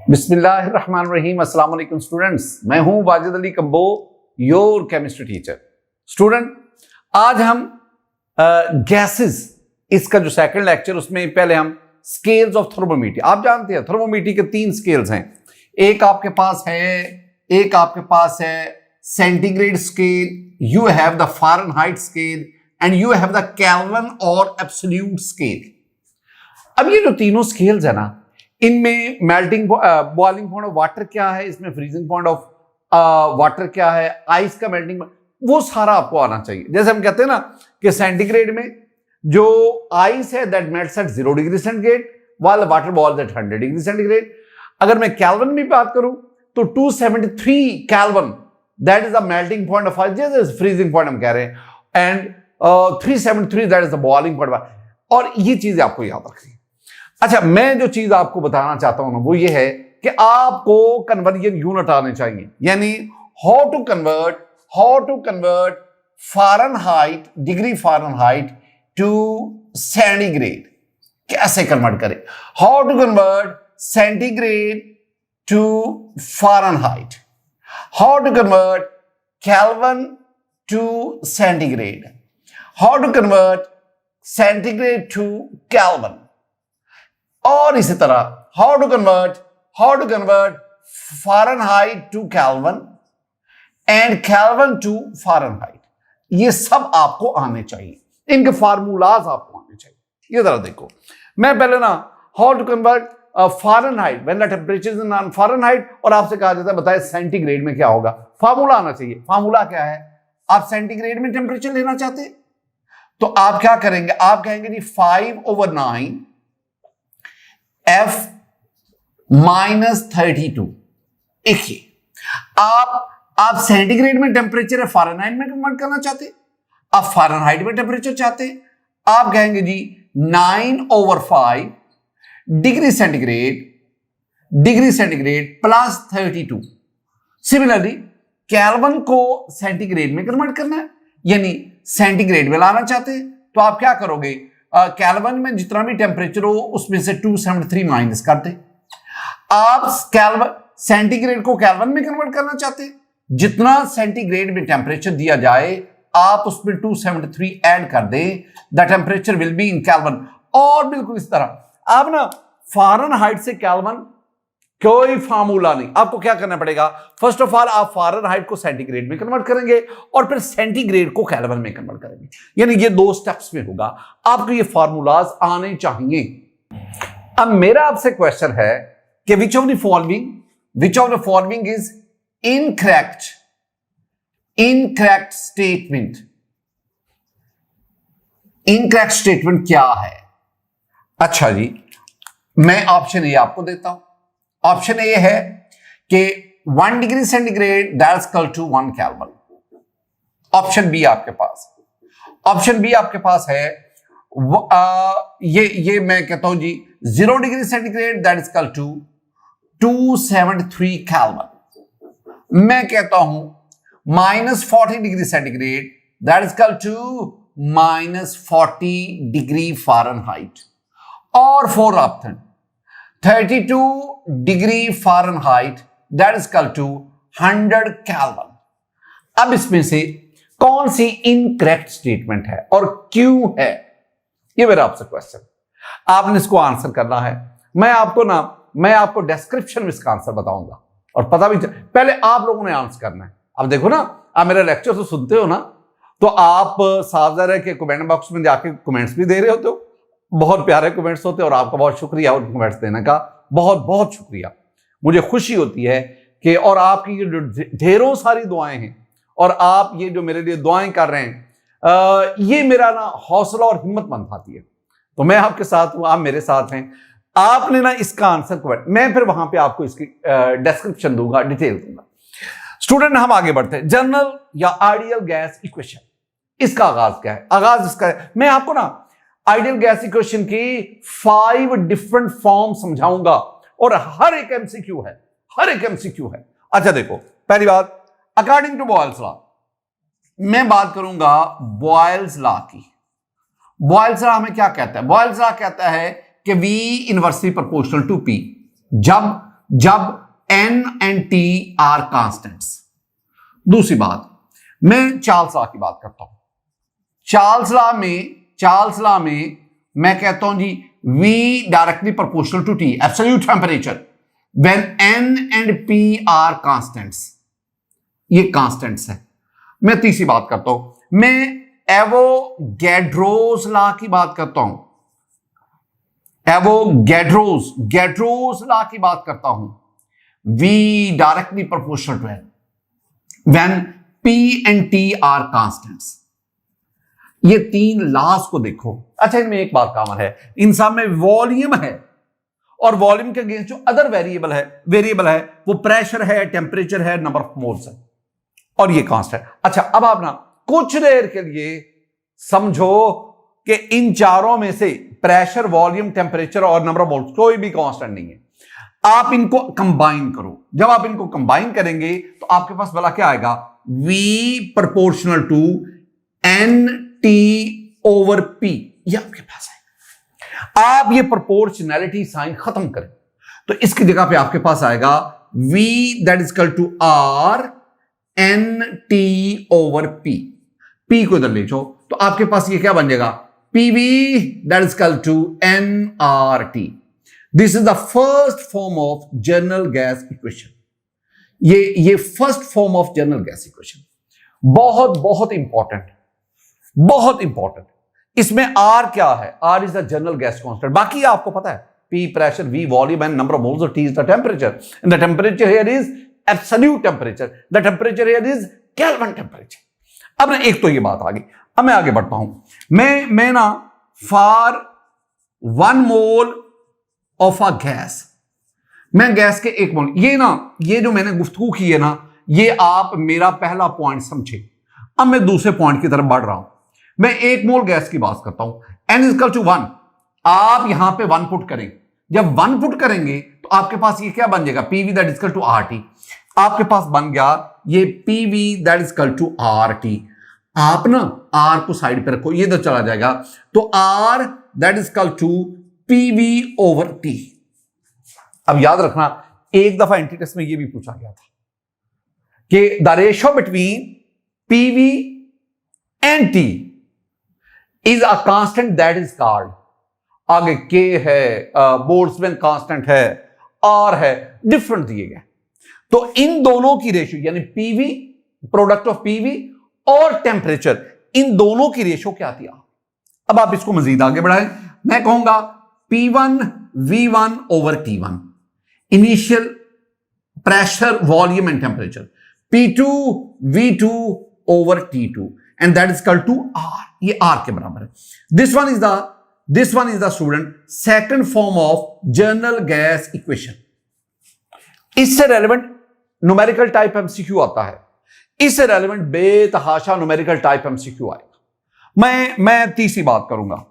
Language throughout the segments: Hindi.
बिस्मिल्लाहिर्रहमानिर्रहीम। अस्सलाम वालेकुम स्टूडेंट्स, मैं हूं Wajid Ali combo, your chemistry teacher. Student, आज हम गैसेस, इसका जो सेकंड लेक्चर, उसमें पहले हम स्केल्स ऑफ थर्मोमीटर। आप जानते हैं थर्मोमीटर के 3 स्केल्स हैं। एक आपके पास है centigrade scale, you have the Fahrenheit scale and you have the kelvin और एब्सोल्यूट स्केल। अब ये जो तीनों स्केल्स है ना, इनमें melting boiling point of water क्या है, इसमें फ्रीजिंग पॉइंट ऑफ वाटर क्या है, आइस का मेल्टिंग, वो सारा आपको आना चाहिए। जैसे हम कहते हैं ना कि सेंटीग्रेड में जो आइस है that melts at 0 degree centigrade while water boils at 100 degree centigrade. अगर मैं केल्विन में बात करूं तो 273 Kelvin that is the melting point of ice, जैसे फ्रीजिंग पॉइंट हम कह रहे हैं, and 373 that is the boiling point. और ये चीजें आपको याद रखनी है। अच्छा, मैं जो चीज आपको बताना चाहता हूं ना, वो ये है कि आपको कन्वर्जन यूनिट आने चाहिए, यानी how to convert Fahrenheit, degree Fahrenheit to centigrade. कैसे कन्वर्ट करें? How to convert centigrade to Fahrenheit, how to convert Kelvin to centigrade, how to convert centigrade to Kelvin, और इसी तरह how to convert Fahrenheit to Kelvin and Kelvin to Fahrenheit. ये सब आपको आने चाहिए, इनके फार्मूलाज आपको आने चाहिए। ये जरा देखो, मैं पहले ना how to convert Fahrenheit when the temperature is in Fahrenheit, और आपसे कहा जाता है बताए सेंटीग्रेड में क्या होगा। फार्मूला आना चाहिए। फार्मूला क्या है? आप सेंटीग्रेड में टेंपरेचर लेना चाहते तो आप क्या करेंगे? आप कहेंगे जी 5/9 F -32। देखिए, आप सेंटीग्रेड में टेम्परेचर है फ़ारेनहाइट में कन्वर्ट करना चाहते, आप फ़ारेनहाइट में टेम्परेचर चाहते, आप कहेंगे जी 9/5 degree centigrade plus 32। Similarly kelvin को सेंटीग्रेड में कन्वर्ट करना है, यानी सेंटीग्रेड में लाना चाहते तो आप क्या करोगे? केल्विन में जितना भी टेम्परेचर हो उसमें से 273 माइनस कर दे। आप सेंटीग्रेड को केल्विन में कन्वर्ट करना चाहते, जितना सेंटीग्रेड में टेम्परेचर दिया जाए आप उसमें 273 ऐड कर दे, the temperature will be in kelvin. और बिल्कुल इस तरह आप ना फ़ारेनहाइट से केल्विन, कोई फार्मूला नहीं, आपको क्या करना पड़ेगा? फर्स्ट ऑफ ऑल आप फ़ारेनहाइट को सेंटीग्रेड में कन्वर्ट करेंगे और फिर सेंटीग्रेड को केल्विन में कन्वर्ट करेंगे, यानी ये 2 स्टेप्स में होगा। आपको ये फार्मूलाज आने चाहिए। अब मेरा आपसे क्वेश्चन है कि which of the following is incorrect statement. Incorrect statement क्या है? अच्छा जी, मैं ऑप्शन ए आपको देता हूं। ऑप्शन ए है कि 1 degree centigrade that is equal to 1 Kelvin. Option B आपके पास है ये मैं कहता हूं जी 0 degree centigrade that is equal to 273 Kelvin. मैं कहता हूं -40 degree centigrade that is equal to -40 degree Fahrenheit, और 4 option 32 degree Fahrenheit that is equal to 100 Kelvin. अब इसमें से कौन सी इनकरेक्ट स्टेटमेंट है और क्यों है, ये मेरा आपसे क्वेश्चन। आपने इसको आंसर करना है। मैं आपको डिस्क्रिप्शन में इसका आंसर बताऊंगा और पता भी पहले आप लोगों ने आंसर करना है। अब देखो ना, आप मेरा लेक्चर तो सुनते हो ना, तो आप साफ ज़ाहिर है कि कमेंट बॉक्स में जाके कमेंट्स भी दे रहे होते हो। बहुत प्यारे कमेंट्स होते हैं और आपका बहुत शुक्रिया उन कमेंट्स देने का, बहुत बहुत शुक्रिया। मुझे खुशी होती है कि, और आपकी जो ढेरों सारी दुआएं हैं और आप ये जो मेरे लिए दुआएं कर रहे हैं, ये मेरा ना हौसला और हिम्मत बंधाती है। तो मैं आपके साथ हूं, आप मेरे साथ हैं। आपने ना इसका आंसर, मैं फिर वहां पे आपको इसकी डिस्क्रिप्शन दूंगा, डिटेल दूंगा। स्टूडेंट, हम आगे बढ़ते हैं। जनरल या आइडियल गैस इक्वेशन, इसका आगाज क्या है? आगाज इसका है, मैं आपको ना आइडियल गैस इक्वेशन की 5 डिफरेंट फॉर्म समझाऊंगा और हर एक एमसीक्यू है। अच्छा देखो, पहली बात, अकॉर्डिंग टू बॉयल्स लॉ, मैं बात करूंगा बॉयल्स लॉ की। बॉयल्स लॉ हमें क्या कहता है? बॉयल्स लॉ कहता है कि V inversely proportional to P। जब जब N and T are constants. दूसरी बात, मैं चार्ल्स लॉ की बात करता हूं। चार्ल्स लॉ में मैं कहता हूं जी V directly proportional to T, absolute temperature, when N and P are constants. ये कांस्टेंट्स है। मैं तीसरी बात करता हूं, मैं एवोगैड्रोस लॉ की बात करता हूं। गैड्रोस लॉ की बात करता हूं। V directly proportional to N when P and T are constants. ये तीन लॉज को देखो। अच्छा, इनमें एक बात कॉमन है, इन सब में वॉल्यूम है, और वॉल्यूम के अगेंस्ट जो अदर वेरिएबल है वो प्रेशर है, टेम्परेचर है, नंबर ऑफ मोल्स है, और ये कांस्टेंट। अच्छा, अब आप ना कुछ देर के लिए समझो कि इन चारों में से प्रेशर, वॉल्यूम, टेम्परेचर और नंबर ऑफ मोल्स कोई भी कांस्टेंट नहीं है। आप इनको कंबाइन करो। जब आप इनको कंबाइन करेंगे तो आपके पास वाला क्या आएगा? V proportional to NT over P। ये आपके पास है। आप ये प्रोपोर्शनैलिटी साइन खत्म करें तो इसकी जगह पे आपके पास आएगा V that is equal to R NT over P। P को इधर ले जाओ तो आपके पास ये क्या बन जाएगा? PV that is equal to nRT। This is the first form of general gas equation. ये first form of general gas equation बहुत बहुत इंपॉर्टेंट। इसमें R क्या है? R is the general gas constant. बाकी आपको पता है, P pressure, V volume and number of moles, और T is the temperature, and the temperature here is absolute temperature, the temperature here is kelvin temperature. अब ना एक तो ये बात आ गई। अब मैं आगे बढ़ता हूं। मैं ना for 1 mole of a gas, मैं गैस के 1 मोल, ये जो मैंने गुफ्तगू की है ना, ये आप मेरा पहला पॉइंट समझे। अब मैं दूसरे पॉइंट की तरफ बढ़ रहा हूं। मैं 1 मोल गैस की बात करता हूं। N is equal to 1। आप यहां पे 1 पुट करें। जब 1 पुट करेंगे तो आपके पास ये क्या बन जाएगा? PV that is equal to RT। आपके पास बन गया ये PV that is equal to RT। आप ना R को साइड पे रखो, ये तो चला जाएगा, तो R that is equal to PV over T। अब याद रखना, एक दफा एंट्री टेस्ट में ये भी पूछा गया था कि the ratio between PV and T is a constant that is called, आगे K है, बोल्ट्जमैन कांस्टेंट है, R है, डिफरेंट दिए गए। तो इन दोनों की रेशियो यानी PV, प्रोडक्ट ऑफ PV और टेम्परेचर, इन दोनों की रेशियो क्या थी? अब आप इसको मजीद आगे बढ़ाएं। मैं कहूंगा P1 V1 over T1, initial pressure, volume and temperature. P2 V2 over T2 and that is equal to R। ये R के बराबर है। This one is the student second form of general gas equation. इससे रेलेवेंट न्यूमेरिकल टाइप एमसीक्यू आता है, इससे रेलेवेंट बेतहाशा न्यूमेरिकल टाइप एमसीक्यू आएगा। मैं तीसरी बात करूंगा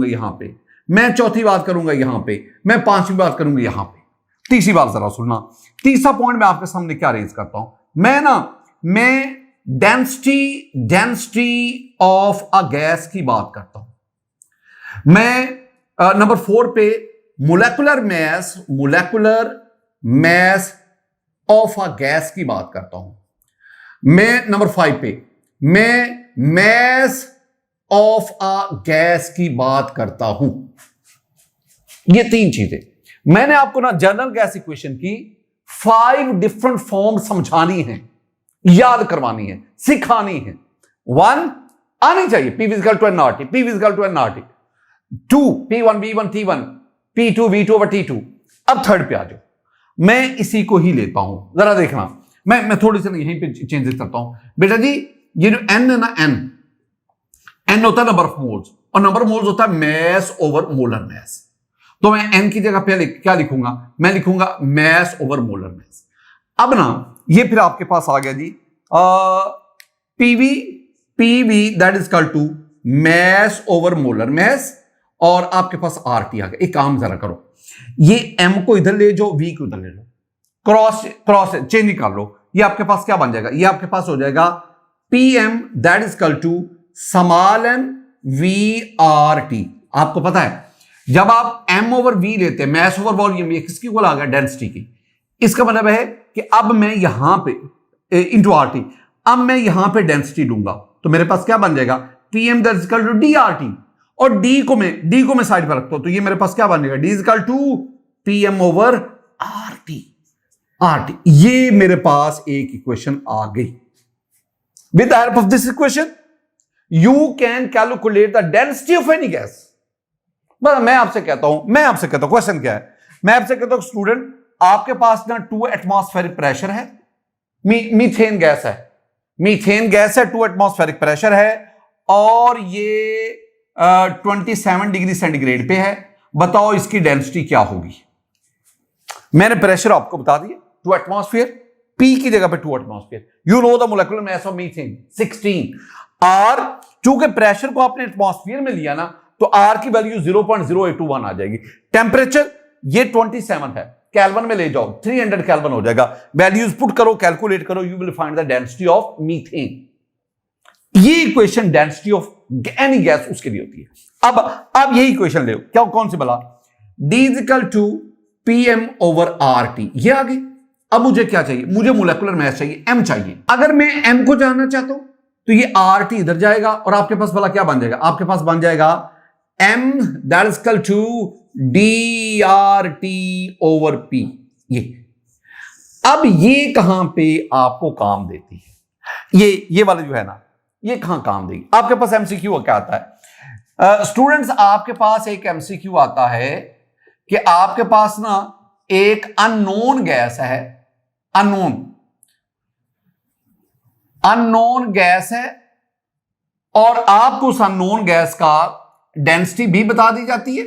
यहां पे, मैं चौथी बात करूंगा यहां पे, मैं पांचवी बात करूंगा यहां पे। तीसरी बात जरा सुनना। तीसरा पॉइंट मैं आपके सामने क्या रेज करता हूं? मैं डेंसिटी ऑफ अ गैस की बात करता हूं। मैं नंबर 4 पे molecular mass of a gas की बात करता हूं। मैं नंबर 5 पे मैं मैस ऑफ अ गैस की बात करता हूं। ये 3 चीजें मैंने आपको ना जनरल गैस इक्वेशन की 5 डिफरेंट फॉर्म समझानी है, याद करवानी है, सिखानी है। 1 आनी चाहिए, P equal to nRT, P equal to nRT। 2 P1 V1 T1, P2 V2 over T2। अब थर्ड पे आ जाओ, मैं इसी को ही लेता हूं, जरा देखना। मैं थोड़ी सी यहीं पे चेंजेस करता हूं। बेटा जी, ये जो N है ना, N होता है नंबर ऑफ मोल्स, और नंबर ऑफ मोल्स होता है मैस ओवर मोलर मैस। तो मैं N की जगह पे क्या लिखूंगा? मैं लिखूंगा मैस ओवर मोलर मैस। अब ना ये फिर आपके पास आ गया जी PV that is equal to mass over molar mass, और आपके पास RT आ गया। एक काम जरा करो, ये M को इधर ले जाओ, V को इधर ले लो, क्रॉस चेंज कर लो। ये आपके पास क्या बन जाएगा? ये आपके पास हो जाएगा PM that is equal to small m VRT। आपको पता है जब आप m ओवर v लेते हैं, मैस ओवर वॉल्यूम, ये किसकी इक्वल आ गया, डेंसिटी की। इसका मतलब है कि अब मैं यहां पे इंटू आर टी, अब मैं यहां पे डेंसिटी लूंगा तो मेरे पास क्या बन जाएगा, pm that is equal to d R T, और डी को मैं साइड पर रखता हूं तो ये मेरे पास क्या बन जाएगा, d is equal to pm over R T. ये मेरे पास एक इक्वेशन आ गई। With the help of this equation you can calculate the density of any gas. मैं आपसे कहता हूं क्वेश्चन क्या है, मैं आपसे कहता हूं स्टूडेंट, आपके पास ना 2 एटमॉस्फेरिक प्रेशर है, मीथेन गैस है, 2 एटमॉस्फेरिक प्रेशर है, और ये 27 डिग्री सेंटीग्रेड पे है। बताओ इसकी डेंसिटी क्या होगी। मैंने प्रेशर आपको बता दिया 2 एटमॉस्फेयर, पी की जगह पे 2 atmosphere. You know the molecular mass of methane 16 are. चूंकि प्रेशर को आपने एटमॉस्फेयर में लिया ना तो आर की वैल्यू 0.0821 आ जाएगी। टेम्परेचर ये 27 है, केल्विन में ले जाओ 300 केल्विन हो जाएगा। वैल्यूज पुट करो, कैलकुलेट करो, you will find the density of methane. ये equation density of any gas उसके लिए होती है। अब यही इक्वेशन ले, क्या कौन सी बला, d is equal to pm over R T, ये आ गई। अब मुझे क्या चाहिए, मुझे मोलेकुलर मास चाहिए, m चाहिए। अगर मैं m को जानना चाहता हूं तो ये आर टी इधर जाएगा और आपके पास भला क्या बन जाएगा, आपके पास बन जाएगा m that is equal to d R T over P. ये अब ये कहां पे आपको काम देती है, ये वाला जो है ना, ये कहां काम देगी। आपके पास एमसीक्यू क्या आता है स्टूडेंट्स, आपके पास एक एमसीक्यू आता है कि आपके पास ना एक अननोन गैस है, अननोन गैस है, और आपको उस अननोन गैस का डेंसिटी भी बता दी जाती है,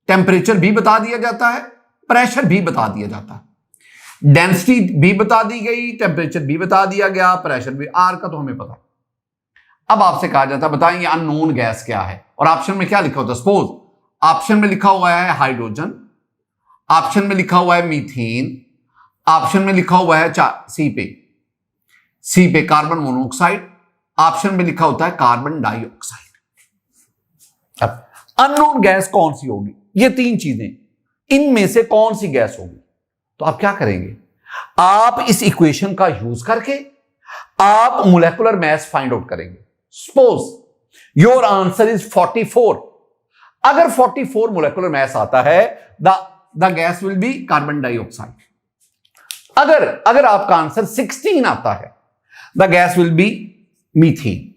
टेम्परेचर भी बता दिया जाता है, प्रेशर भी बता दिया जाता है। डेंसिटी भी बता दी गई, टेम्परेचर भी बता दिया गया, प्रेशर भी, आर का तो हमें पता। अब आपसे कहा जाता है बताएं ये अननोन गैस क्या है, और ऑप्शन में क्या लिखा होता है, सपोज ऑप्शन में लिखा हुआ है हाइड्रोजन, ऑप्शन में लिखा हुआ है मीथेन, ऑप्शन में लिखा हुआ है सी पे कार्बन मोनोऑक्साइड, ऑप्शन में लिखा होता है कार्बन डाइऑक्साइड। अब अननोन गैस कौन सी होगी, ये 3 चीजें, इनमें से कौन सी गैस होगी। तो आप क्या करेंगे, आप इस इक्वेशन का यूज करके आप मोलेकुलर मास फाइंड आउट करेंगे। सपोज योर आंसर इज 44, अगर 44 मोलेकुलर मास आता है the gas will be carbon dioxide. अगर आपका आंसर 16 आता है the gas will be methane.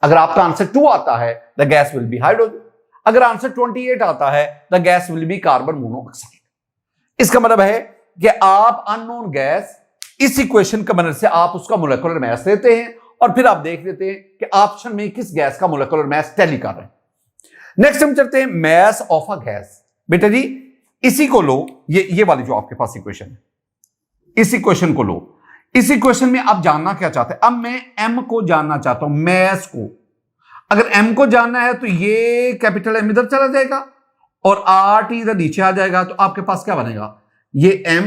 अगर आपका आंसर 2 आता है the gas will be hydrogen. अगर आंसर 28 आता है the gas will be carbon monoxide. इसका मतलब है कि आप अननोन गैस इस इक्वेशन की मदद से आप उसका मोलेकुलर मास लेते हैं और फिर आप देख लेते हैं कि ऑप्शन में किस गैस का मोलेकुलर मास टैली कर रहे हैं। नेक्स्ट हम चलते हैं मास ऑफ अ गैस। बेटा जी इसी को लो, ये वाली जो आपके पास इक्वेशन है, इस इक्वेशन को लो। इस इक्वेशन में आप जानना क्या चाहते हैं, अब मैं m को जानना चाहता हूं, मास को। अगर m को जानना है तो ये कैपिटल M इधर चला जाएगा और आर टी इधर नीचे आ जाएगा, तो आपके पास क्या बनेगा, ये m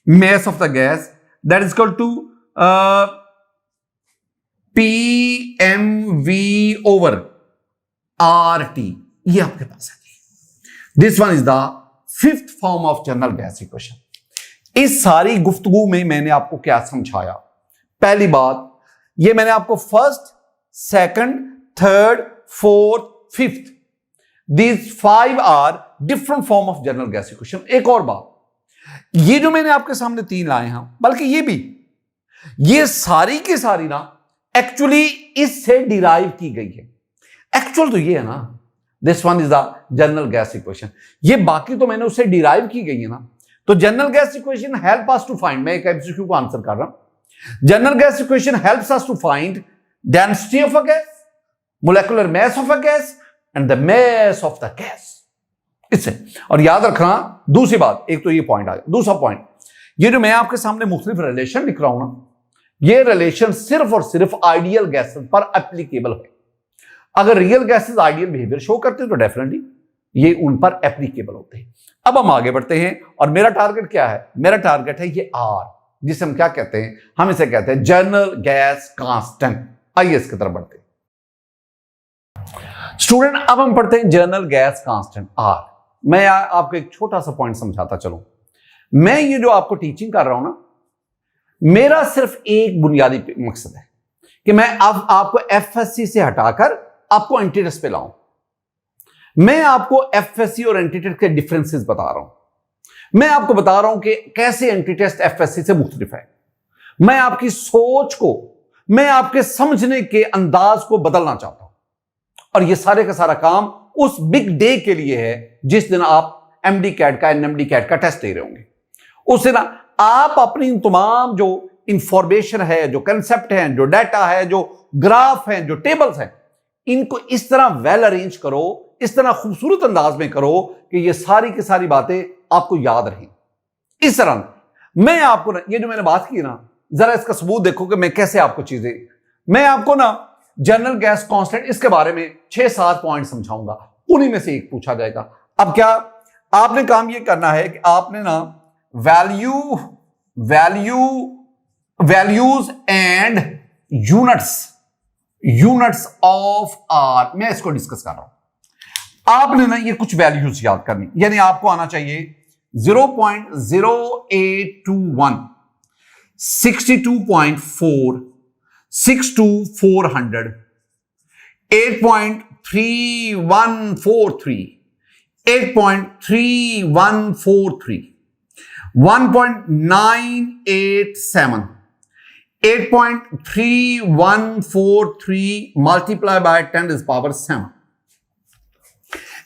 mass of the gas that is equal to PmV over RT, ये आपके पास है। This one is the 5th form of general gas equation. इस सारी गुफ्तगू में मैंने आपको क्या समझाया, पहली बात ये मैंने आपको first, second, third, fourth, fifth, these 5 are different form of general gas equation. एक और बात, ये जो मैंने आपके सामने 3 लाए हैं, बल्कि ये भी, ये सारी की सारी ना एक्चुअली इससे डिराइव की गई है। एक्चुअल तो ये है ना, this one is the general gas equation, ये बाकी तो मैंने उससे डिराइव की गई है ना। तो general gas equation help us to find, मैं एक एमसीक्यू को आंसर कर रहा हूं, general gas equation helps us to find density of a gas, molecular mass of a gas and the mass of the gas. इससे और याद रखना दूसरी बात, एक तो ये पॉइंट आ गया, दूसरा पॉइंट, ये जो मैं आपके सामने मुख्तलिफ रिलेशन लिख रहा हूं ना, ये रिलेशन सिर्फ और सिर्फ आइडियल गैसेस पर एप्लीकेबल है। अगर real gases ideal behaviour show करते हैं तो डेफिनेटली ये उन पर एप्लीकेबल होते हैं। अब हम आगे बढ़ते हैं और मेरा टारगेट क्या है, मेरा टारगेट है ये आर, जिसे हम क्या कहते हैं, हम इसे कहते हैं जनरल गैस कांस्टेंट। आइए इसकी तरफ बढ़ते हैं स्टूडेंट। अब हम पढ़ते हैं जनरल गैस कांस्टेंट आर। मैं आपको एक छोटा सा पॉइंट समझाता चलूं। मैं ये जो आपको टीचिंग कर रहा हूं ना, मेरा सिर्फ एक बुनियादी मकसद है कि मैं अब आपको एफएससी से हटाकर आपको एंटी टेस्ट पे लाऊं। मैं आपको एफएससी और एंटी टेस्ट के डिफरेंसेस बता रहा हूं। मैं आपको बता रहा हूं कि कैसे एंटी टेस्ट एफएससी से मुख्तलिफ है। मैं आपकी सोच को, मैं आपके समझने के अंदाज को बदलना चाहता हूं, और यह सारे का सारा काम उस बिग डे के लिए है जिस दिन आप एमडी कैट का, एनएमडी कैट का टेस्ट दे रहे होंगे। उस दिन आप अपनी तमाम जो इंफॉर्मेशन है, जो कंसेप्ट है, जो डाटा है, जो ग्राफ है, जो टेबल्स हैं, इनको इस तरह वेल अरेंज करो, इस तरह खूबसूरत अंदाज में करो कि ये सारी की सारी बातें आपको याद रहें। इस तरह मैं आपको ना, ये जो मैंने बात की ना, जरा इसका सबूत देखो कि मैं कैसे आपको चीजें, मैं आपको ना जनरल गैस कांस्टेंट, इसके बारे में 6-7 पॉइंट समझाऊंगा, उन्हीं में से एक पूछा जाएगा। अब क्या आपने काम ये करना है कि आपने ना values and units of R, मैं इसको डिस्कस कर रहा हूं। आपने ना ये कुछ वैल्यूज याद करनी, यानी आपको आना चाहिए 0.0821, 62.4, 62400, 8.3143, 8.3143, 1.987, 8.3143 मल्टीप्लाई बाय 10⁻⁷।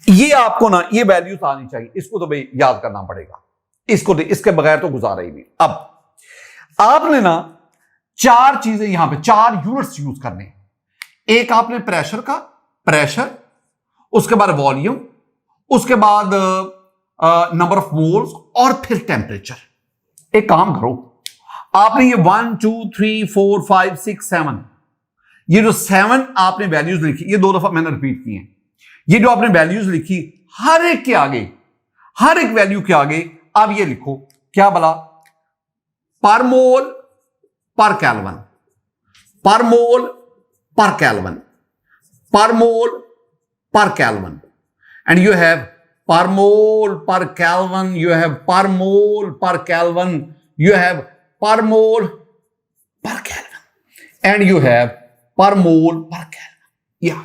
ये आपको ना ये वैल्यूज आनी चाहिए, इसको तो भाई याद करना पड़ेगा, इसको इसके बगैर तो गुजारा ही नहीं। अब आपने ना 4 चीजें यहां पे, 4 यूनिट्स यूज करने। एक आपने प्रेशर का, प्रेशर, उसके बाद वॉल्यूम, उसके बाद नंबर ऑफ मोल्स, और फिर टेम्परेचर। एक काम करो, आपने ये 1 2 3 4 5 6 7, ये जो 7 आपने वैल्यूज लिखी, ये 2 दफा मैंने रिपीट की हैं। ये जो आपने वैल्यूज लिखी, हर एक के आगे, हर एक वैल्यू के आगे आप ये लिखो, क्या बोला? पर मोल पर केल्विन, पर मोल पर केल्विन, पर मोल per Kelvin, and you have per mole per Kelvin, you have per mole per Kelvin, you have per mole per Kelvin, and you have per mole per Kelvin. या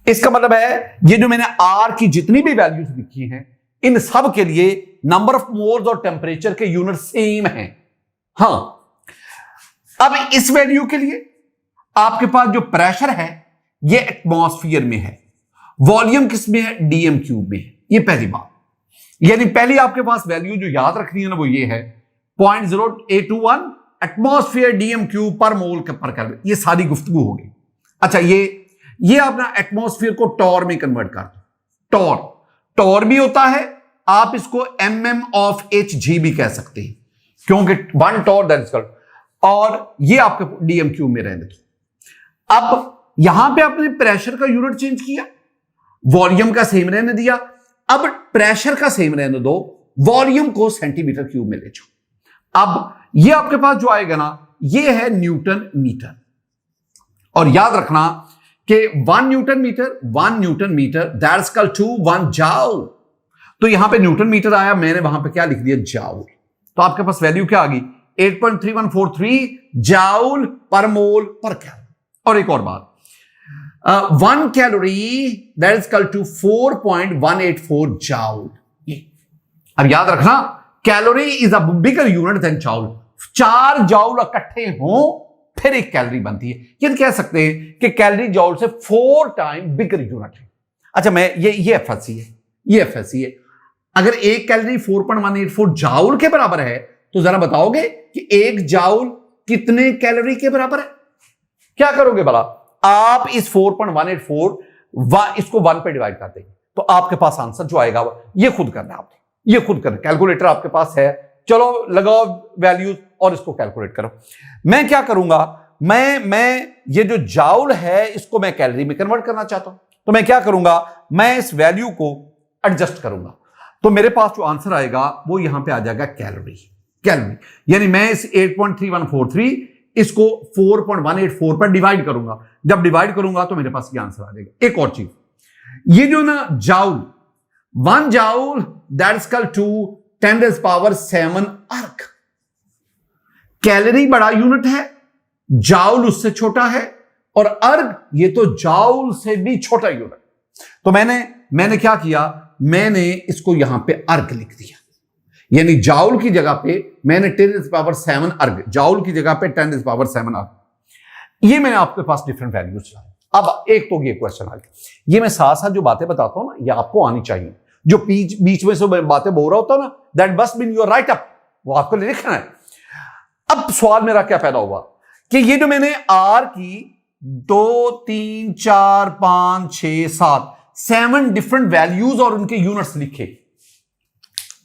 इसका मतलब है ये जो मैंने R की जितनी भी वैल्यूज लिखी हैं, इन सब के लिए नंबर ऑफ मोल्स और टेम्परेचर के यूनिट सेम हैं। हां, अब इस वैल्यू के लिए आपके पास जो प्रेशर है ये एटमॉस्फेयर में है, वॉल्यूम किस में है? डीएम क्यूब में है। ये पहली बात, यानी पहली आपके पास वैल्यू जो याद रखनी है ना वो ये है 0.0821 एटमॉस्फेयर डीएम क्यूब पर मोल पर केल्विन। ये सारी गुफ्तगू होगी। अच्छा, ये अपना एटमॉस्फेयर को टॉर में कन्वर्ट कर दो। टॉर भी होता है, आप इसको mm/Hg भी कह सकते हैं, क्योंकि 1 टॉर दैट इज कॉल्ड, और ये आपके डीएम क्यूब में रहने दो। अब यहां पे आपने प्रेशर का यूनिट चेंज किया, वॉल्यूम का सेम रहने दिया। अब प्रेशर का सेम रहने दो, वॉल्यूम को सेंटीमीटर क्यूब में ले जाओ। अब ये आपके पास जो आएगा ना, ये है न्यूटन मीटर। और याद रखना कि 1 newton metre that is equal to 1 joule. तो यहां पे न्यूटन मीटर आया, मैंने वहां पे क्या लिख दिया? जाउल। तो आपके पास वैल्यू क्या आ गई? 8.3143 जाउल पर मोल पर केल्विन। और एक और बात, 1 calorie that is equal to 4.184 joule. अब याद रखना, calorie is a bigger unit than joule. 4 joule इकट्ठे हों फिर एक कैलोरी बनती है। ये कह सकते हैं कि कैलोरी जाउल से 4 टाइम बिगर यूनिट है। अच्छा, मैं ये एफएससी है, ये एफएससी है। अगर एक कैलोरी 4.184 जाउल के बराबर है तो जरा बताओगे कि 1 जाउल कितने कैलोरी के बराबर है? क्या करोगे भला? आप इस 4.184 इसको 1 पे डिवाइड कर देंगे तो आपके पास आंसर जो आएगा ये खुद करना है आपने, ये खुद करना। कैलकुलेटर आपके पास है, चलो लगाओ वैल्यूज और इसको कैलकुलेट करो। मैं क्या करूंगा, मैं ये जो जाउल है इसको मैं कैलोरी में कन्वर्ट करना चाहता हूं, तो मैं क्या करूंगा, मैं इस वैल्यू को एडजस्ट करूंगा। तो मेरे पास जो आंसर आएगा वो यहां पे आ जाएगा कैलोरी। यानी मैं इस 8.3143 इसको 4.184 पर डिवाइड करूंगा। जब डिवाइड करूंगा तो मेरे पास ये आंसर आ जाएगा। एक और चीज, ये जो ना joule, 1 joule that is equal to 10 raised power 7 अर्ग। कैलोरी बड़ा यूनिट है, जाउल उससे छोटा है, और अर्ग ये तो जाउल से भी छोटा यूनिट। तो मैंने क्या किया, मैंने इसको यहां पे अर्ग लिख दिया, यानी जाउल की जगह पे मैंने 10 raised power 7 अर्ग, जाउल की जगह पे 10 raised power 7 अर्ग। ये मैंने आपके पास डिफरेंट वैल्यूज लाए। अब एक तो ये क्वेश्चन आ गया, ये मैं साथ साथ जो बातें बताता हूं ना, ये आपको आनी चाहिए। जो बीच में से बातें बोल रहा होता ना, that must mean your right up, वो आपको लिखना है। अब सवाल मेरा क्या पैदा हुआ कि ये जो मैंने आर की 2 3 4 5 6 7 डिफरेंट वैल्यूज और उनके यूनिट्स लिखे,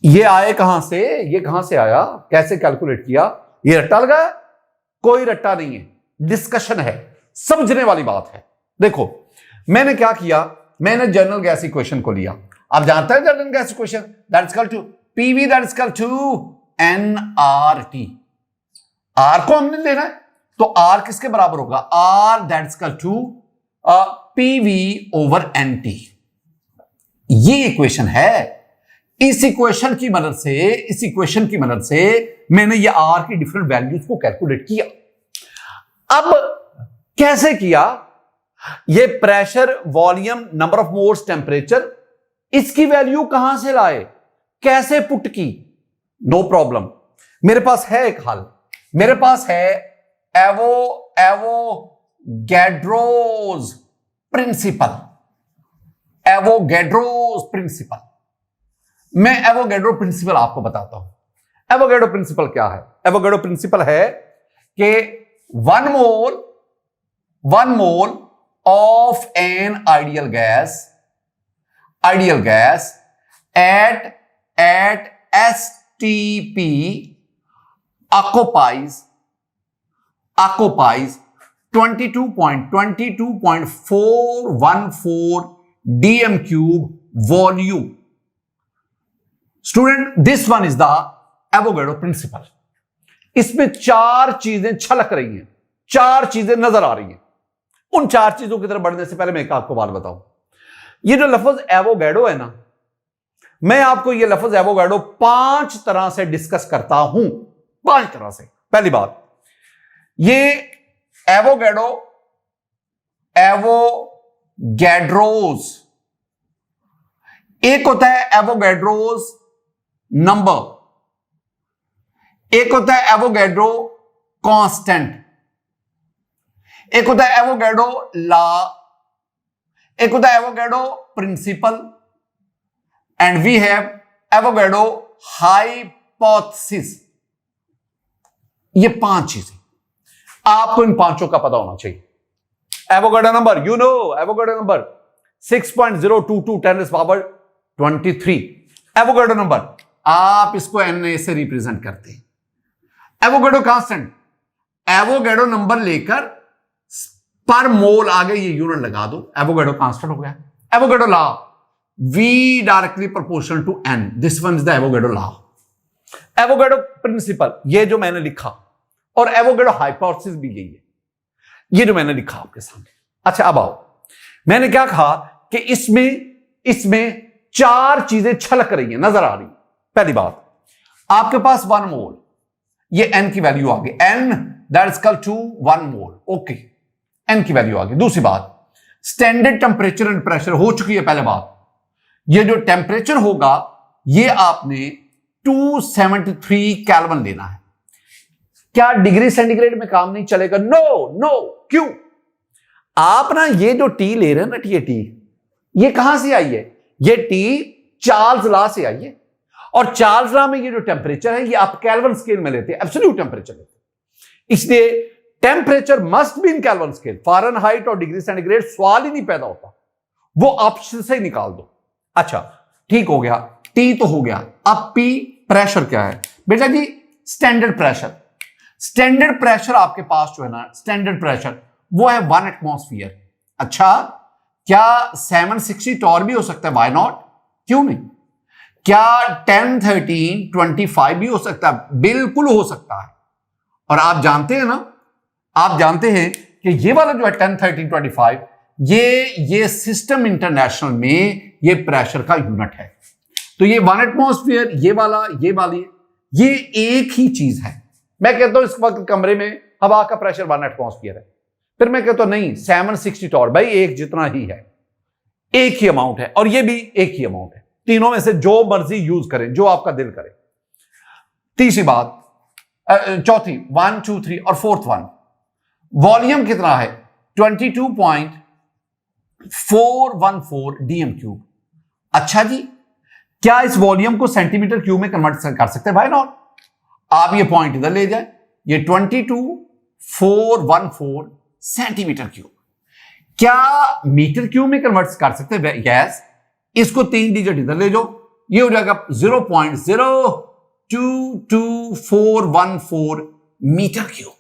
ये आए कहां से, ये कहां से आया, कैसे कैलकुलेट किया, ये रट्टा लगाया? कोई रट्टा नहीं है, डिस्कशन है, समझने वाली बात है। देखो मैंने क्या किया, मैंने जनरल गैस इक्वेशन को लिया। आप जानते हैं general gas equation, that is equal to PV that is equal to nRT. R को हमने लेना है, तो आर किसके बराबर होगा, R that is equal to PV over nT. ये इक्वेशन है। इस इक्वेशन की मदद से मैंने ये आर की डिफरेंट वैल्यूज को कैलकुलेट किया। अब कैसे किया, ये pressure, volume, number of moles, temperature, इसकी वैल्यू कहां से लाए, कैसे पुट की, नो प्रॉब्लम। मेरे पास है एक हल, मेरे पास है एवोगैड्रोस प्रिंसिपल। मैं एवोगैड्रो प्रिंसिपल आपको बताता हूं। एवोगैड्रो प्रिंसिपल क्या है? एवोगैड्रो प्रिंसिपल है कि 1 mole of an ideal gas at STP occupies 22.414 dm cube volume. Student, this one is the Avogadro principle. इसमें 4 चीजें छलक रही हैं, 4 चीजें नजर आ रही हैं। उन 4 चीजों की तरफ बढ़ने से पहले मैं एक आपको बात बताऊं। ये जो लफ्ज एवोगैडो है ना, मैं आपको ये लफ्ज एवोगैडो 5 तरह से डिस्कस करता हूं, 5 तरह से। पहली बात, ये एवोगैड्रोस, एक होता है एवोगैड्रोस नंबर, एक होता है एवोगैड्रो कांस्टेंट, एक होता है एवोगैड्रो लॉ, एक होता है Avogadro principle, and we have Avogadro hypothesis. ये 5 चीजें आपको इन 5 का पता होना चाहिए। Avogadro number, you know Avogadro number 6.022 10 raised power 23। Avogadro number आप इसको Na से रिप्रेजेंट करते हैं। एवोगैड्रो कांस्टेंट, एवोगैड्रो नंबर लेकर पर मोल आगे ये यूनिट लगा दो, एवोगैड्रो कांस्टेंट हो गया। Avogadro law, V directly proportional to N, this one is the Avogadro law. Avogadro principle, ये जो मैंने लिखा, और एवोगैड्रो हाइपोथेसिस भी यही है, ये जो मैंने लिखा आपके सामने। अच्छा अब आओ, मैंने क्या कहा कि इसमें 4 चीजें छलक रही हैं, नजर आ रही हैं। पहली बात, आपके पास 1 मोल, ये N की वैल्यू आ गई, N दैट is equal to 1 mole, okay, N की वैल्यू आ गई। दूसरी बात, स्टैंडर्ड टेम्परेचर एंड प्रेशर हो चुकी है। पहले बात, ये जो टेम्परेचर होगा ये आपने 273 केल्विन लेना है। क्या डिग्री सेंटीग्रेड में काम नहीं चलेगा? नो, क्यों? आप ना ये जो टी ले रहे हैं ना, ये टी, ये कहां से आई है? ये टी चार्ल्स लॉ से आई है, और चार्ल्स लॉ में ये जो टेम्परेचर है ये आप केल्विन स्केल में लेते हैं, एब्सोल्यूट टेम्परेचर लेते हैं। इसलिए temperature must be in kelvin scale. Fahrenheit और डिग्री सेंटीग्रेड सवाल ही नहीं पैदा होता, वो ऑप्शन से निकाल दो। अच्छा ठीक हो गया, टी तो हो गया। अब पी, प्रेशर क्या है बेटा जी? Standard pressure. स्टैंडर्ड प्रेशर आपके पास जो है ना, स्टैंडर्ड प्रेशर वो है 1 एटमॉस्फेयर। अच्छा, क्या 760 टॉर भी हो सकता है? व्हाई नॉट, क्यों नहीं? क्या 10, 13, 25 भी हो सकता है? बिल्कुल हो सकता है। और आप जानते हैं ना, आप जानते हैं कि ये वाला जो है 10, 13, 25, ये सिस्टम इंटरनेशनल में ये प्रेशर का यूनिट है। तो ये 1 एटमॉस्फेयर, ये वाली ये एक ही चीज है। मैं कहता हूं इस वक्त कमरे में हवा का प्रेशर 1 एटमॉस्फेयर है, फिर मैं कहता हूं नहीं 760 टॉर, भाई एक जितना ही है, एक ही अमाउंट है, और ये भी एक ही अमाउंट है। तीनों में से जो मर्जी यूज करें, जो आपका दिल करे। तीसरी बात, चौथी 1 2 3 और फोर्थ वन, वॉल्यूम कितना है 22.414 डीएम क्यूब। अच्छा जी, क्या इस वॉल्यूम को सेंटीमीटर क्यूब में कन्वर्ट कर सकते हैं? भाई नॉट। आप ये पॉइंट इधर ले जाए, ये 22.414 सेंटीमीटर क्यूब। क्या मीटर क्यूब में कन्वर्ट कर सकते हैं? यस। इसको 3 डिजिट इधर ले जाओ, ये हो जाएगा 0.02214 मीटर क्यूब।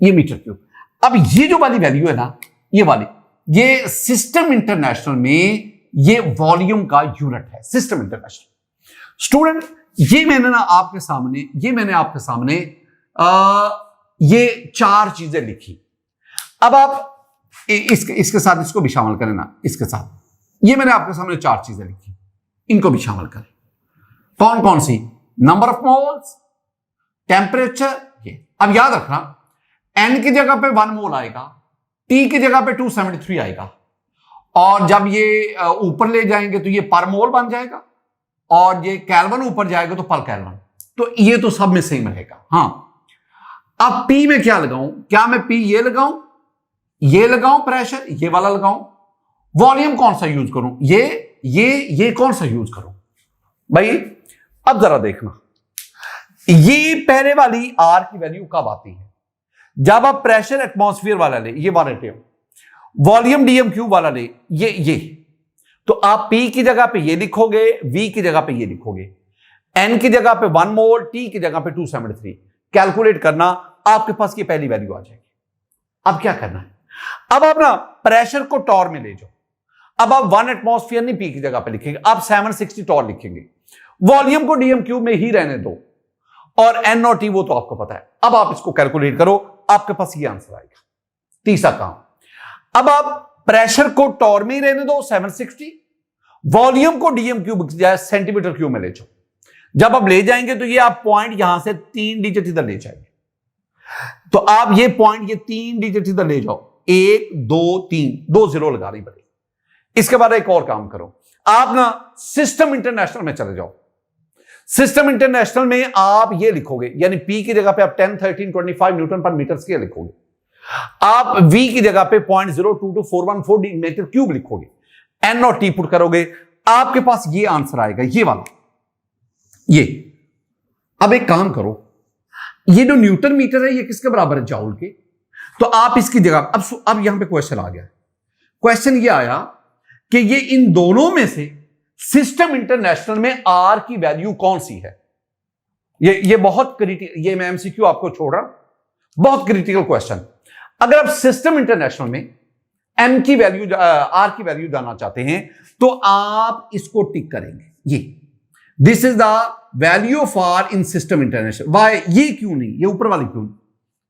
ये मीटर क्यूब। अब ये जो वाली वैल्यू है ना, ये वाली, ये सिस्टम इंटरनेशनल में ये वॉल्यूम का यूनिट है, सिस्टम इंटरनेशनल। स्टूडेंट, ये मैंने आपके सामने ये 4 चीजें लिखी। अब आप इसके साथ इसको भी शामिल करें ना, इसके साथ ये मैंने आपके सामने 4 चीजें लिखी, इनको भी शामिल करें। कौन कौन सी? Number of moles, temperature. ये अब याद रखना, N की जगह पे 1 मोल आएगा, T की जगह पे 273 आएगा, और जब ये ऊपर ले जाएंगे तो ये पर मोल बन जाएगा, और ये केल्विन ऊपर जाएगा तो पर केल्विन। तो ये तो सब में सेम रहेगा। हाँ, अब P में क्या लगाऊं? क्या मैं P ये लगाऊं प्रेशर, ये वाला लगाऊं? वॉल्यूम कौन सा यूज करूं? ये कौन सा यूज करूं? भाई अब जरा देखना, ये पहले वाली R की वैल्यू कब आती है? जब आप प्रेशर एटमॉस्फेयर वाला ले, ये 1 एटम, वॉल्यूम डीएम क्यूब वाला ले, ये तो आप P की जगह पे ये लिखोगे, V की जगह पे ये लिखोगे, N की जगह पे 1 मोल, T की जगह पे 273। कैलकुलेट करना, आपके पास ये पहली वैल्यू आ जाएगी। अब क्या करना है? अब आप ना प्रेशर को टॉर में ले जाओ। अब आप 1 एटमॉस्फेयर नहीं P की जगह पे लिखेंगे, आप 760 टॉर लिखेंगे। वॉल्यूम को डीएम क्यूब में ही रहने दो, और N और T वो तो आपको पता है। अब आप इसको कैलकुलेट करो, आपके पास ये आंसर आएगा। तीसरा काम, अब आप प्रेशर को टॉर में ही रहने दो 760, वॉल्यूम को डीएम क्यूब सेंटीमीटर क्यूब में ले जाओ। जब आप ले जाएंगे तो ये आप पॉइंट यहां से 3 डिजिट इधर ले जाएंगे, तो आप ये पॉइंट, ये 3 डिजिट इधर ले जाओ, 1 2 3, 2 0 लगा रही पड़ेगी। इसके बाद एक और काम करो, आप ना सिस्टम इंटरनेशनल में चले जाओ। सिस्टम इंटरनेशनल में आप ये लिखोगे, यानी P की जगह पे आप 10 13 25 न्यूटन पर मीटर स्क्वायर लिखोगे, आप V की जगह पे 0.022414 मीटर क्यूब लिखोगे, N और T पुट करोगे, आपके पास ये आंसर आएगा, ये वाला। ये अब एक काम करो, ये जो न्यूटन मीटर है ये किसके बराबर है? जाउल के। तो आप इसकी जगह, अब यहां पे क्वेश्चन आ गया। क्वेश्चन ये आया कि ये इन दोनों में से सिस्टम इंटरनेशनल में R की वैल्यू कौन सी है? ये बहुत क्रिटिकल, ये मैं एमसीक्यू आपको छोड़ रहा हूं, बहुत क्रिटिकल क्वेश्चन। अगर आप सिस्टम इंटरनेशनल में M की वैल्यू, R की वैल्यू जानना चाहते हैं, तो आप इसको टिक करेंगे, ये this is the value of R in system international. Why? ये क्यों नहीं, ये ऊपर वाली क्यों नहीं?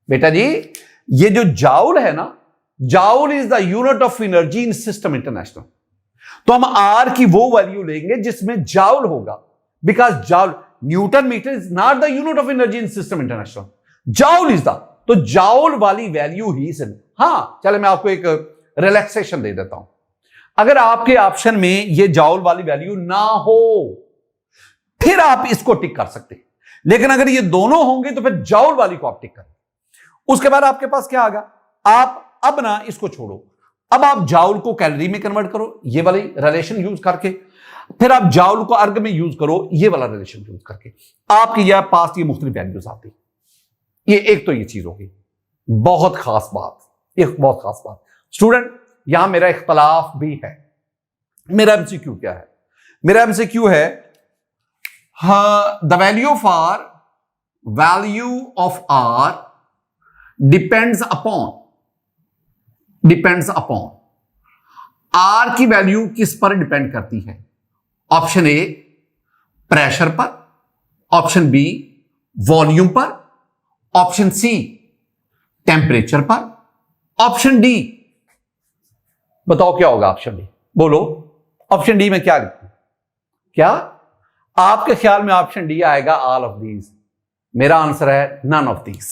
बेटा जी, ये जो जाउल है ना, joule is the unit of energy in system international. तो हम R की वो वैल्यू लेंगे जिसमें जाउल होगा, because joule, newton metre is not the unit of energy in system international, joule is the, तो जाउल वाली वैल्यू ही से। हाँ चले, मैं आपको एक रिलैक्सेशन दे देता हूं। अगर आपके ऑप्शन में ये जाउल वाली वैल्यू ना हो, फिर आप इसको टिक कर सकते हैं, लेकिन अगर ये दोनों होंगे तो फिर जाउल वाली को आप टिक करें। उसके बाद आपके पास क्या आ गया? आप अब ना इसको छोड़ो, अब आप जाउल को कैलोरी में कन्वर्ट करो, ये वाली रिलेशन यूज करके, फिर आप जाउल को अर्ग में यूज करो, ये वाला रिलेशन यूज करके, आपके यह पास ये मुख्तलिफ वैल्यूज आती। ये एक तो ये चीज होगी, बहुत खास बात, एक बहुत खास बात। स्टूडेंट, यहां मेरा इख्तलाफ भी है। मेरा एमसीक्यू क्या है? मेरा एमसीक्यू है the value of R depends upon R की वैल्यू किस पर डिपेंड करती है? ऑप्शन ए प्रेशर पर, ऑप्शन बी वॉल्यूम पर, ऑप्शन सी टेम्परेचर पर, ऑप्शन डी बताओ क्या होगा ऑप्शन डी, बोलो ऑप्शन डी में क्या लिखूं? क्या आपके ख्याल में ऑप्शन डी आएगा ऑल ऑफ दीज? मेरा आंसर है नन ऑफ दीज।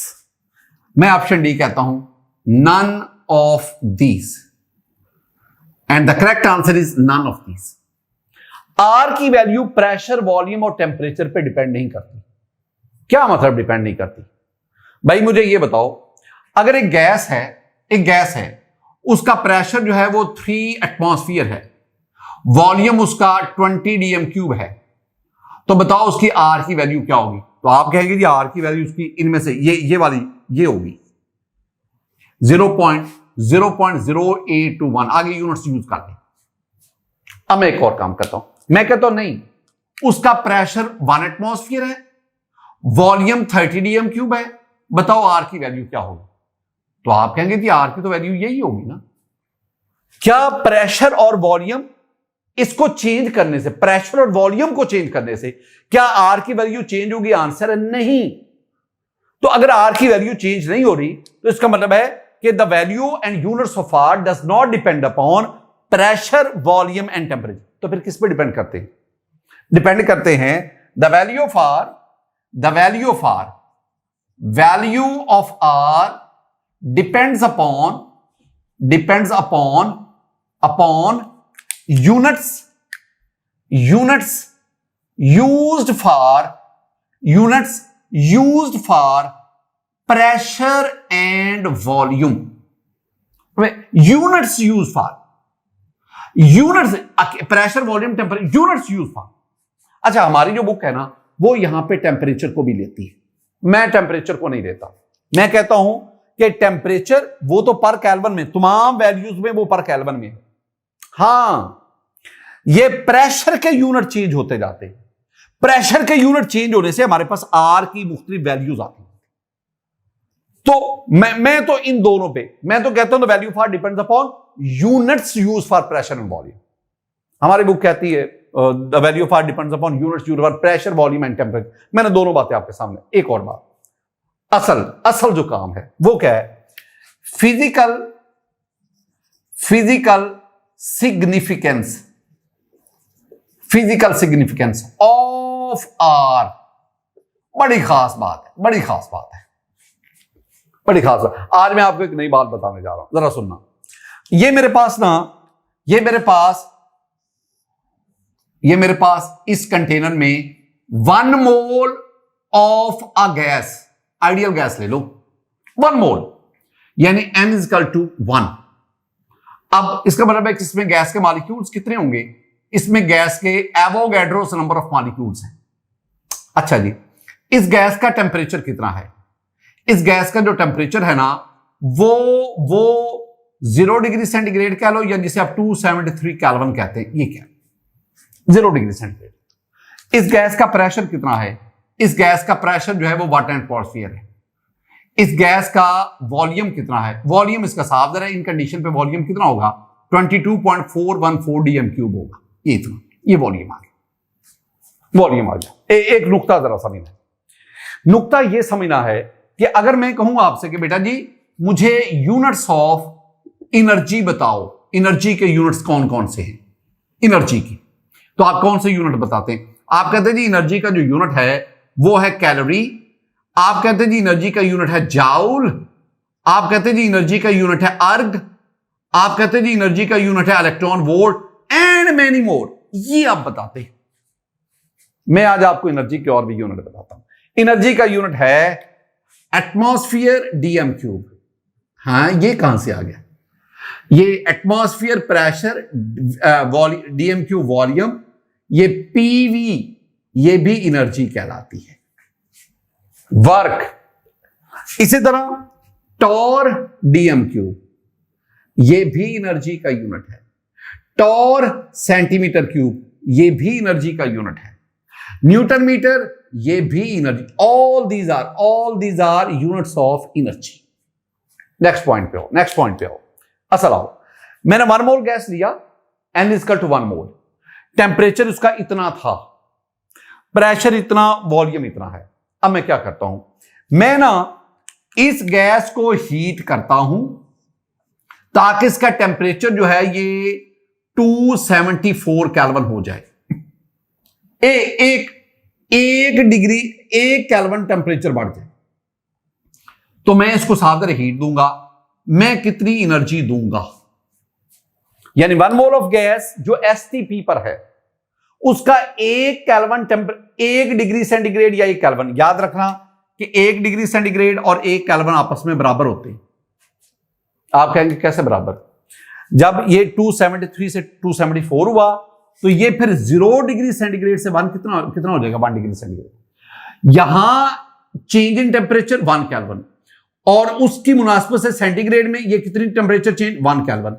मैं ऑप्शन डी कहता हूं none of these, and the correct answer is none of these. R की वैल्यू प्रेशर, वॉल्यूम और टेम्परेचर पे डिपेंड नहीं करती। क्या मतलब डिपेंड नहीं करती? भाई मुझे ये बताओ, अगर एक गैस है, उसका प्रेशर जो है वो 3 एटमॉस्फेयर है, वॉल्यूम उसका 20 dm³ है, तो बताओ उसकी आर की वैल्यू क्या होगी? तो आप कहेंगे जी आर की वैल्यू उसकी इनमें से ये वाली ये होगी 0.0821। आगे यूनिट्स यूज करते हैं। अब मैं एक और काम करता हूं, मैं कहता हूं नहीं, उसका प्रेशर 1 एटमॉस्फेयर है, वॉल्यूम 30 dm³ है, बताओ आर की वैल्यू क्या होगी? तो आप कहेंगे कि आर की तो वैल्यू यही होगी ना। क्या प्रेशर और वॉल्यूम इसको चेंज करने से, प्रेशर और वॉल्यूम को चेंज करने से क्या आर की वैल्यू चेंज होगी? आंसर है नहीं। तो अगर आर की वैल्यू चेंज नहीं हो रही तो इसका मतलब है कि the value and units of R does not depend upon pressure, volume and temperature. तो फिर किस पे डिपेंड करते हैं? डिपेंड करते हैं the value of R depends upon units used for pressure and volume. Units used for pressure, volume, temperature, units used for। अच्छा, हमारी जो बुक है ना वो यहां पे टेम्परेचर को भी लेती है, मैं टेम्परेचर को नहीं लेता। मैं कहता हूं कि टेम्परेचर वो तो पर केल्विन में, तमाम वैल्यूज में वो पर केल्विन में है। हां, ये प्रेशर के यूनिट चेंज होते जाते हैं। प्रेशर के यूनिट चेंज होने से हमारे पास आर की मुख्तलिफ वैल्यूज आती हैं। तो मैं तो इन दोनों पे मैं तो कहता हूं the value for depends upon units use for pressure and volume. हमारी बुक कहती है the value for depends upon units use for pressure, volume and temperature. मैंने दोनों बातें आपके सामने। एक और बात, असल जो काम है वो क्या है? Physical significance of R. बड़ी खास बात है। आज मैं आपको एक नई बात बताने जा रहा हूं, जरा सुनना। ये मेरे पास इस कंटेनर में 1 mole of a gas, ideal gas ले लो, 1 मोल यानी n=1। अब इसका मतलब है कि इसमें गैस के मॉलिक्यूल्स कितने होंगे? इसमें गैस के एवोगैड्रोस नंबर ऑफ मॉलिक्यूल्स हैं। अच्छा जी, इस गैस का टेम्परेचर कितना है? इस गैस का जो टेम्परेचर है ना वो 0 डिग्री सेंटीग्रेड कह लो, या जिसे आप 273 केल्विन कहते हैं, ये क्या 0 डिग्री सेंटीग्रेड। इस गैस का प्रेशर कितना है? इस गैस का प्रेशर जो है वो 1 एटमॉस्फेयर है। इस गैस का वॉल्यूम कितना है? वॉल्यूम इसका साफ जरा इन कंडीशन पे वॉल्यूम कितना होगा? 22.414 dm³ होगा। ये इतना, ये वॉल्यूम आ गया। एक नुक्ता जरा समझना। नुक्ता ये समझना है कि अगर मैं कहूं आपसे कि बेटा जी मुझे यूनिट्स ऑफ एनर्जी बताओ, एनर्जी के यूनिट्स कौन कौन से हैं एनर्जी की, तो आप कौन से यूनिट बताते हैं? आप कहते हैं जी एनर्जी का जो यूनिट है वो है कैलोरी। आप कहते हैं जी एनर्जी का यूनिट है जाउल। आप कहते हैं जी एनर्जी का यूनिट है अर्ग। आप कहते हैं जी एनर्जी का यूनिट है electron volt and many more. ये आप बताते हैं। मैं आज आपको एनर्जी के और भी यूनिट बताता हूं। एनर्जी का यूनिट है एटमॉस्फेयर dm³। हाँ, ये कहां से आ गया? ये एटमॉस्फेयर प्रेशर, dm³ वॉल्यूम, ये PV, ये भी एनर्जी कहलाती है। वर्क इसी तरह टॉर dm³, ये भी एनर्जी का यूनिट है। टॉर सेंटीमीटर क्यूब, ये भी एनर्जी का यूनिट है। न्यूटन मीटर, ये भी energy. All these are units of energy. Next point पे हो। असल आओ, मैंने 1 मोल गैस लिया, n=1 मोल। टेम्परेचर उसका इतना था, प्रेशर इतना, वॉल्यूम इतना है। अब मैं क्या करता हूं? मैं ना इस गैस को हीट करता हूं ताकि इसका टेम्परेचर जो है ये 274 केल्विन हो जाए। एक डिग्री 1 केल्विन टेम्परेचर बढ़ जाए तो मैं इसको सादर हीट दूंगा, मैं कितनी एनर्जी दूंगा? यानी 1 मोल ऑफ गैस जो एसटीपी पर है उसका 1 केल्विन 1 डिग्री सेंटीग्रेड या 1 केल्विन, याद रखना कि 1 डिग्री सेंटीग्रेड और 1 केल्विन आपस में बराबर होते हैं। आप कहेंगे कैसे बराबर? जब ये 273 से 274 हुआ तो ये फिर 0 डिग्री सेंटीग्रेड से 1 कितना हो जाएगा? 1 डिग्री सेंटीग्रेड। यहां चेंज इन टेम्परेचर 1 केल्विन और उसकी मुनासिबत से सेंटीग्रेड में ये कितनी टेम्परेचर चेंज? 1 केल्विन।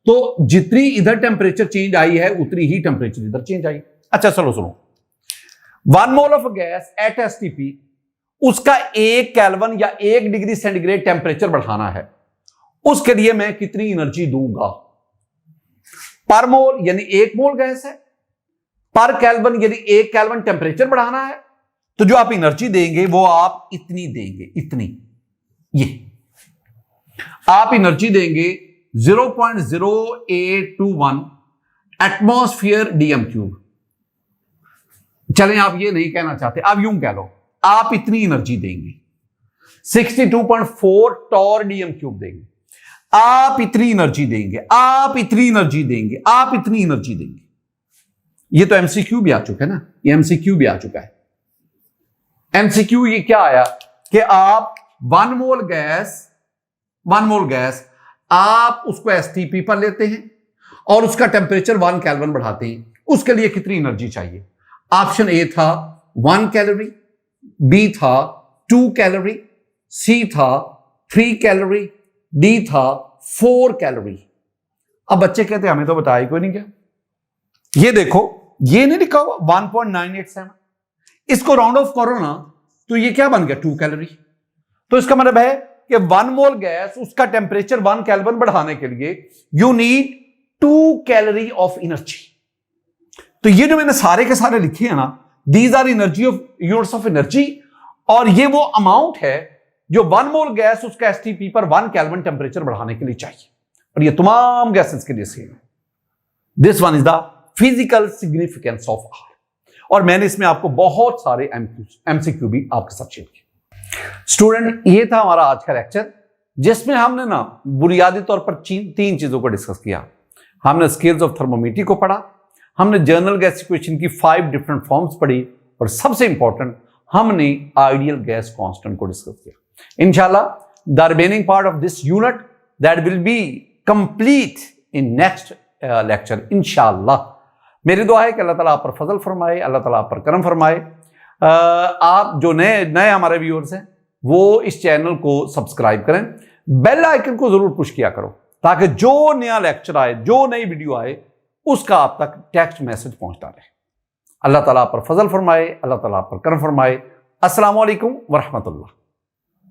तो जितनी इधर टेम्परेचर चेंज आई है उतनी ही टेम्परेचर इधर चेंज आई। अच्छा चलो सुनो, 1 mole of gas at STP, उसका 1 केल्विन या 1 डिग्री सेंटीग्रेड टेम्परेचर बढ़ाना है, उसके लिए मैं कितनी एनर्जी दूंगा? पर मोल यानी 1 मोल गैस है, पर केल्विन यानी 1 केल्विन टेम्परेचर बढ़ाना है, तो जो आप एनर्जी देंगे वो आप इतनी देंगे, इतनी। ये आप एनर्जी देंगे 0.0821 एटमॉस्फेयर डीएम क्यूब। चलें आप ये नहीं कहना चाहते, आप यूं कह लो, आप इतनी एनर्जी देंगे, 62.4 टॉर डीएम क्यूब देंगे, आप इतनी एनर्जी देंगे, आप इतनी एनर्जी देंगे, आप इतनी एनर्जी देंगे। ये तो एमसीक्यू भी आ चुका है ना, ये एमसीक्यू भी आ चुका है। एमसीक्यू ये क्या आया कि आप 1 मोल गैस आप उसको एसटीपी पर लेते हैं और उसका टेम्परेचर 1 केल्विन बढ़ाते हैं, उसके लिए कितनी एनर्जी चाहिए? ऑप्शन ए था 1 कैलोरी, बी था 2 कैलोरी, सी था 3 कैलोरी, डी था 4 कैलोरी। अब बच्चे कहते हमें तो बताया कोई नहीं क्या। ये देखो, ये नहीं लिखा हुआ 1.987, इसको राउंड ऑफ करो ना तो ये क्या बन गया? 2 कैलोरी। तो इसका मतलब है कि 1 मोल गैस उसका टेम्परेचर 1 केल्विन बढ़ाने के लिए you need 2 calorie of energy. तो ये जो मैंने सारे के सारे लिखे हैं ना, these are energy of units of energy, और ये वो अमाउंट है जो 1 मोल गैस उसका एसटीपी पर 1 केल्विन टेम्परेचर बढ़ाने के लिए चाहिए, और ये तमाम गैसेस के लिए सेम है। This one is the physical significance of R, और मैंने इसमें आपको बहुत सारे एमसीक्यू भी आपके साथ शेयर किए। स्टूडेंट, ये था हमारा आज का लेक्चर, जिसमें हमने ना बुनियादी तौर पर 3 चीजों को डिस्कस किया। हमने स्केल्स ऑफ थर्मोमीटर को पढ़ा, हमने जनरल गैस इक्वेशन की 5 डिफरेंट फॉर्म्स पढ़ी, और सबसे इंपॉर्टेंट हमने आइडियल गैस कांस्टेंट को डिस्कस किया। इंशाल्लाह the remaining part of this unit that will be complete in next lecture इंशाल्लाह। मेरी दुआ है कि अल्लाह ताला आप पर फजल फरमाए, अल्लाह ताला आप पर करम फरमाए। आप जो नए हमारे व्यूअर्स हैं वो इस चैनल को सब्सक्राइब करें, बेल आइकन को जरूर पुश किया करो, ताकि जो नया लेक्चर आए, जो नई वीडियो आए, उसका आप तक टेक्स्ट मैसेज पहुंचता रहे। अल्लाह ताला आप पर फजल फरमाए, अल्लाह ताला आप पर करम फरमाए। अस्सलामु अलैकुम व रहमतुल्लाह।